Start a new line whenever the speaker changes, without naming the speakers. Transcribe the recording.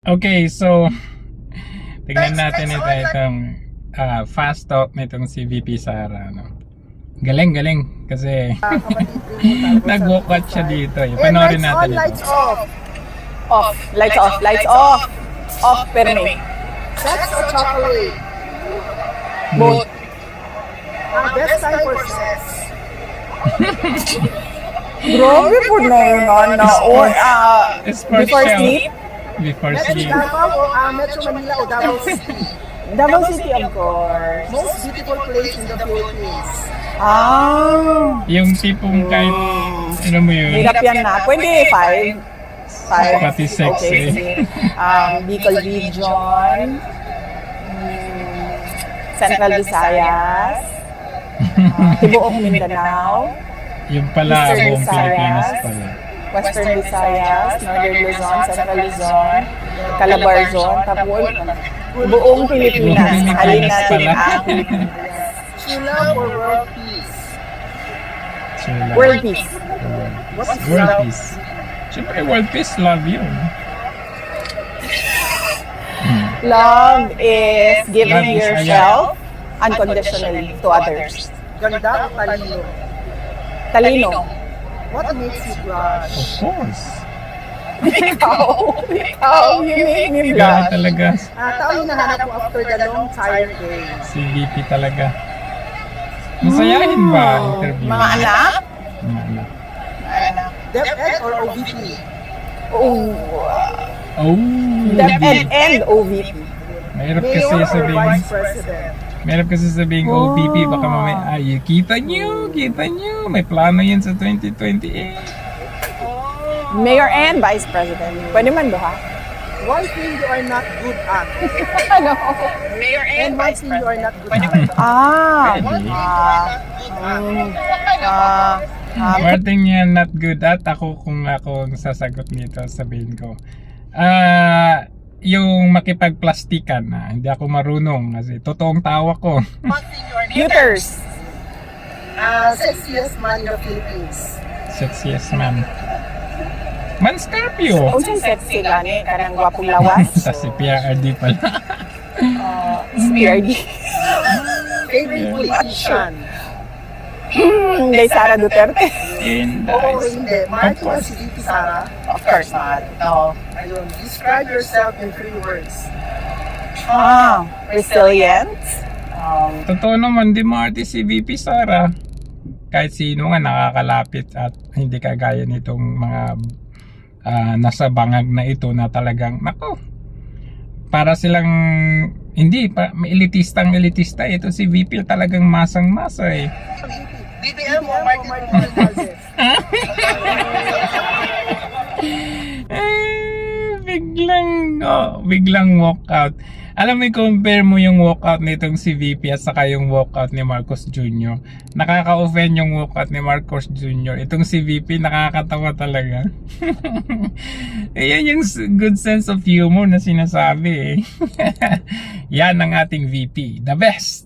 Okay, so tignan natin itong fast talk nitong si VP Sara, no? Galing kasi nag-walkout siya dito. Panoorin natin ito.
Lights off.
Off. Lights off. Lights off. Off, perme.
Sex or chocolate?
Both.
Best time for sex.
Grabe po na yun, ano. Or,
Sports
before
show.
sleep.
Before
Metro
sleep.
Davao o Metro Manila o Davao City?
Davao City, of course.
Most beautiful place in the Philippines.
Yung tipong kahit, ano mo yun,
Hirap yan na. Pwede, 5.
pati sex
Okay,
eh.
sige. Bicol Region. Central Visayas. Tibuok Mindanao.
Yung pala,
Eastern
buong Pilipinas
Visayas.
pala.
Western Visayas, Northern Luzon, Central Luzon, Calabar Zone, tapos buong Pilipinas.
Buong
Alin
Pilipinas
natin
pala.
ang Pilipinas.
True love or world peace?
So, like,
World peace.
World peace. Siyempre, world peace, love yun.
Love is
Love
giving
is
yourself unconditionally to others.
Ganda o talino?
Talino.
What makes you blush?
Of course.
Ikaw, you make me
Ikaw
blush.
talaga,
Tao yung nahanap mo after the long tired day.
si VP talaga. Masayahin ba interview?
Mga anak?
Mga anak.
DepEd or OVP?
Oh,
Oh,
DepEd and OVP.
Mahirap kasi
Mayor or
sabihin,
Vice President?
mahirap kasi sabihin OPP, baka mamaya, ay, kita nyo, may plano yan sa 2028.
Mayor and Vice President. Pwede man ba?
One thing you are not good at.
Ano? Mayor
And one thing you are not good at.
Ah.
Pwede. One thing yan not good at, kung ako ang sasagot nito, sabihin ko, yung makipagplastikan na hindi ako marunong kasi totoong tawa ko.
Computers.
Sexiest man in the Philippines.
Sexiest man. Man Scorpio.
Kung saan sexy gani, kanang gwapong lawas.
Sa si PRD pala.
PRD.
Favorite politician?
Kay Sara Duterte.
And
Oo, hindi. Mahal
Of
ko
course.
si Titi Sara.
Of course not. No.
Ayun. Describe yourself in 3 words.
Resilient.
Totoo naman, di maarte si VP Sara. Kahit sino nga nakakalapit at hindi kagaya nitong mga nasa bangag na ito na talagang, nako, para silang, hindi, elitistang elitista. Ito si VP talagang masang-masa eh.
BBM or Martin Romualdez?
Biglang walkout. Alam mo, compare mo yung walkout nitong si VP at saka yung walkout ni Marcos Jr. Nakaka-offend yung walkout ni Marcos Jr. Itong si VP nakakatawa talaga. Ayan yung good sense of humor na sinasabi eh. Yan ang ating VP. The best!